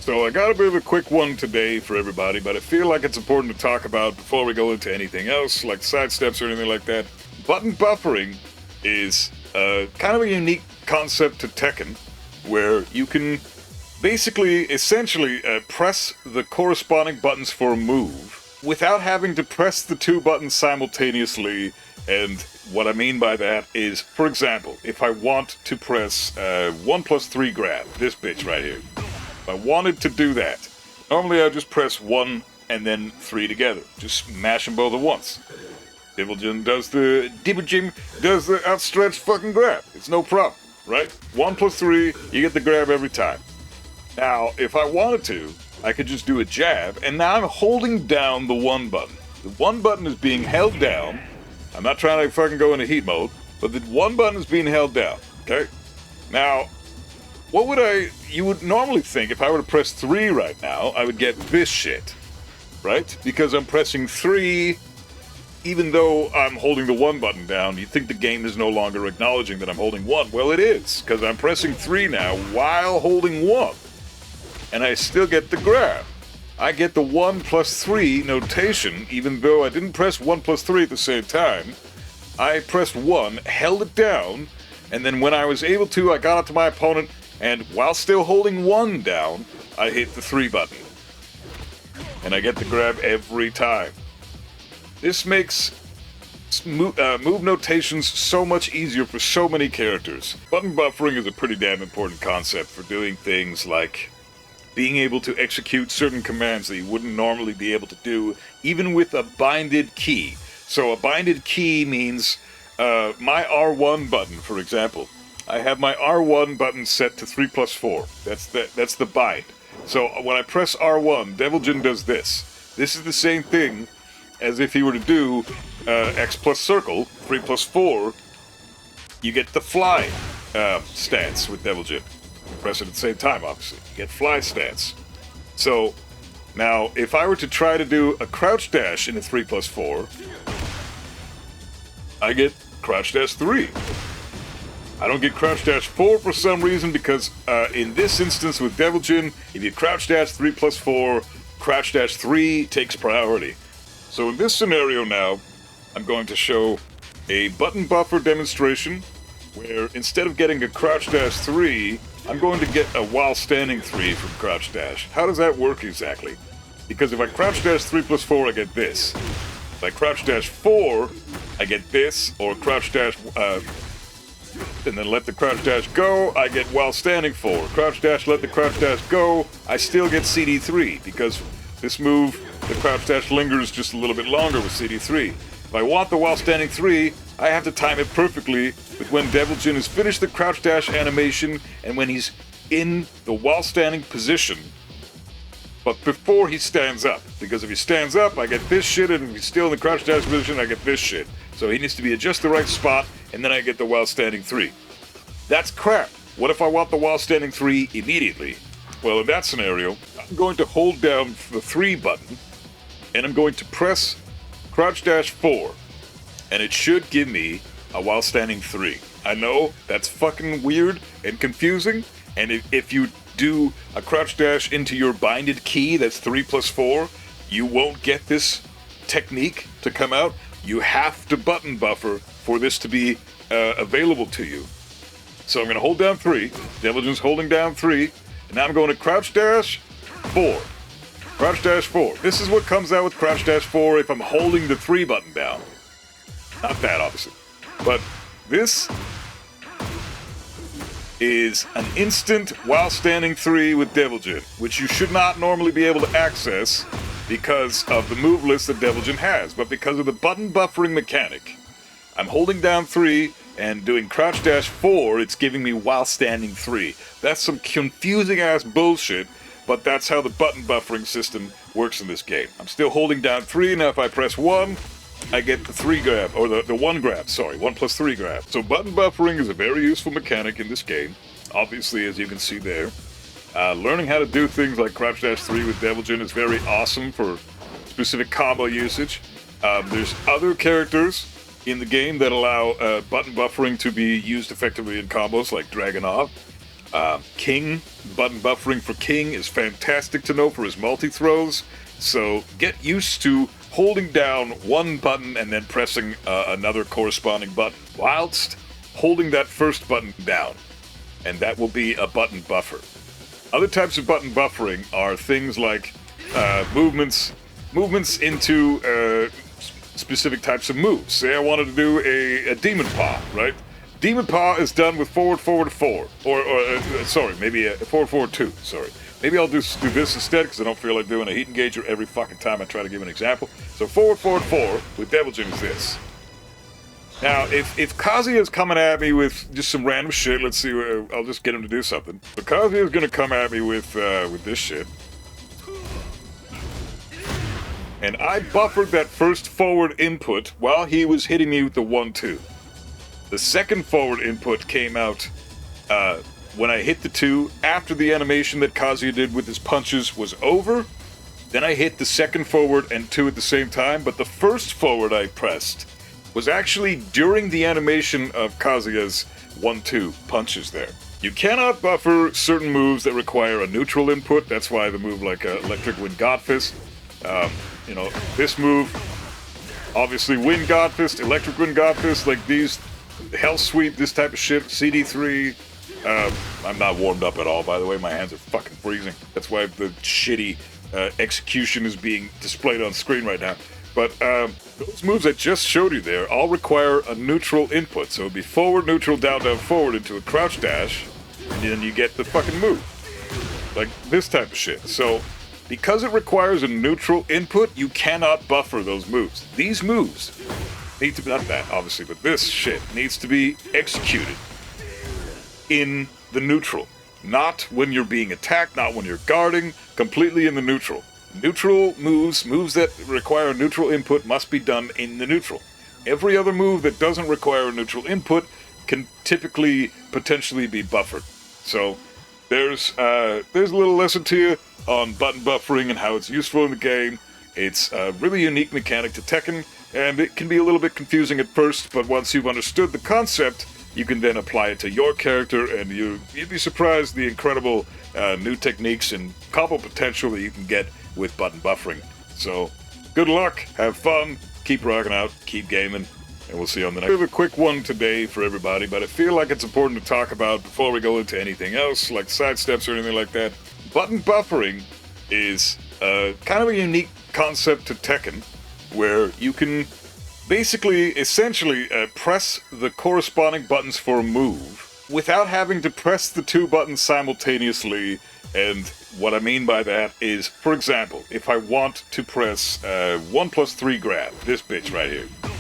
So I got a bit of a quick one today for everybody, but I feel like it's important to talk about before we go into anything else, like side steps or anything like that. Button buffering is kind of a unique concept to Tekken, where you can basically, essentially, press the corresponding buttons for a move without having to press the two buttons simultaneously. And what I mean by that is, for example, if I want to press 1+3 grab, this bitch right here. If I wanted to do that, normally I just press 1 and then 3 together. Just mash them both at once. Dibblejin does the outstretched fucking grab. It's no problem, right? 1+3, you get the grab every time. Now, if I wanted to, I could just do a jab, and now I'm holding down the 1 button. The 1 button is being held down. I'm not trying to fucking go into heat mode, but the 1 button is being held down, okay? Now, you would normally think if I were to press 3 right now, I would get this shit, right? Because I'm pressing 3, even though I'm holding the 1 button down, you'd think the game is no longer acknowledging that I'm holding 1. Well, it is, because I'm pressing 3 now while holding 1. And I still get the grab. I get the 1+3 notation, even though I didn't press 1+3 at the same time. I pressed 1, held it down, and then when I was able to, I got up to my opponent, and while still holding 1 down, I hit the 3 button. And I get the grab every time. This makes move notations so much easier for so many characters. Button buffering is a pretty damn important concept for doing things like being able to execute certain commands that you wouldn't normally be able to do, even with a binded key. So a binded key means my R1 button, for example. I have my R1 button set to 3+4. That's the bind. So when I press R1, Dibblejin does this. This is the same thing as if he were to do X plus circle, 3+4. You get the fly stance with Dibblejin. Press it at the same time, obviously. You get fly stance. So, now, if I were to try to do a crouch dash in a 3+4, I get crouch dash 3. I don't get crouch dash 4 for some reason, because in this instance with Dibblejin, if you crouch dash 3+4, crouch dash 3 takes priority. So in this scenario now, I'm going to show a button buffer demonstration where instead of getting a crouch dash 3, I'm going to get a while standing 3 from crouch dash. How does that work exactly? Because if I crouch dash 3+4, I get this. If I crouch dash 4, I get this, or crouch dash, and then let the crouch dash go, I get while standing 4. Crouch dash, let the crouch dash go, I still get CD3, because this move, the crouch dash lingers just a little bit longer with CD3. If I want the while standing 3, I have to time it perfectly with when Dibblejin has finished the crouch dash animation and when he's in the while standing position, but before he stands up. Because if he stands up, I get this shit, and if he's still in the crouch dash position, I get this shit. So he needs to be at just the right spot, and then I get the while standing 3. That's crap. What if I want the while standing 3 immediately? Well, in that scenario, I'm going to hold down the 3 button, and I'm going to press crouch dash 4. And it should give me a while standing 3. I know that's fucking weird and confusing, and if you do a crouch dash into your binded key that's 3+4, you won't get this technique to come out. You have to button buffer for this to be available to you. So I'm going to hold down 3, Dibblejin's holding down 3, and now I'm going to crouch dash 4. Crouch dash 4. This is what comes out with crouch dash 4 if I'm holding the 3 button down. Not that, obviously. But this is an instant while standing 3 with Dibblejin, which you should not normally be able to access because of the move list that Dibblejin has. But because of the button buffering mechanic, I'm holding down 3 and doing crouch dash 4, it's giving me while standing 3. That's some confusing ass bullshit, but that's how the button buffering system works in this game. I'm still holding down 3, now if I press 1, I get the 3 grab, or the 1 grab, sorry, 1+3 grab. So button buffering is a very useful mechanic in this game, obviously, as you can see there. Learning how to do things like crouch dash 3 with Dibblejin is very awesome for specific combo usage. There's other characters in the game that allow button buffering to be used effectively in combos, like Dragunov. King, button buffering for King is fantastic to know for his multi-throws. So get used to holding down one button and then pressing another corresponding button whilst holding that first button down. And that will be a button buffer. Other types of button buffering are things like movements into specific types of moves. Say I wanted to do a Demon Paw, right? Demon Paw is done with forward 4, sorry, maybe a forward 2, sorry. Maybe I'll do this instead because I don't feel like doing a heat engager every fucking time I try to give an example. So forward 4 with Devil Jin is this. Now, if Kazuya is coming at me with just some random shit, let's see, I'll just get him to do something. So Kazuya is going to come at me with this shit. And I buffered that first forward input while he was hitting me with the 1-2. The second forward input came out when I hit the 2 after the animation that Kazuya did with his punches was over. Then I hit the second forward and 2 at the same time, but the first forward I pressed was actually during the animation of Kazuya's 1-2 punches there. You cannot buffer certain moves that require a neutral input. That's why the move like Electric Wind Godfist, you know, this move, obviously Wind Godfist, Electric Wind Godfist, like these, Hell Sweep, this type of shit, CD3. I'm not warmed up at all, by the way. My hands are fucking freezing. That's why the shitty execution is being displayed on screen right now. But those moves I just showed you there all require a neutral input. So it'd be forward, neutral, down, down, forward into a crouch dash, and then you get the fucking move. Like this type of shit. So because it requires a neutral input, you cannot buffer those moves. These moves need to be, not that obviously, but this shit needs to be executed in the neutral. Not when you're being attacked, not when you're guarding, completely in the neutral. Neutral moves that require neutral input must be done in the neutral. Every other move that doesn't require a neutral input can typically potentially be buffered. So there's a little lesson to you on button buffering and how it's useful in the game. It's a really unique mechanic to Tekken, and it can be a little bit confusing at first, but once you've understood the concept, you can then apply it to your character, and you'd be surprised the incredible new techniques and combo potential that you can get with button buffering. So, good luck, have fun, keep rocking out, keep gaming, and we'll see you on the next. I have a quick one today for everybody, but I feel like it's important to talk about before we go into anything else, like sidesteps or anything like that. Button buffering is kind of a unique concept to Tekken, where you can basically, essentially, press the corresponding buttons for a move without having to press the 2 buttons simultaneously. And what I mean by that is, for example, if I want to press 1+3 grab, this bitch right here,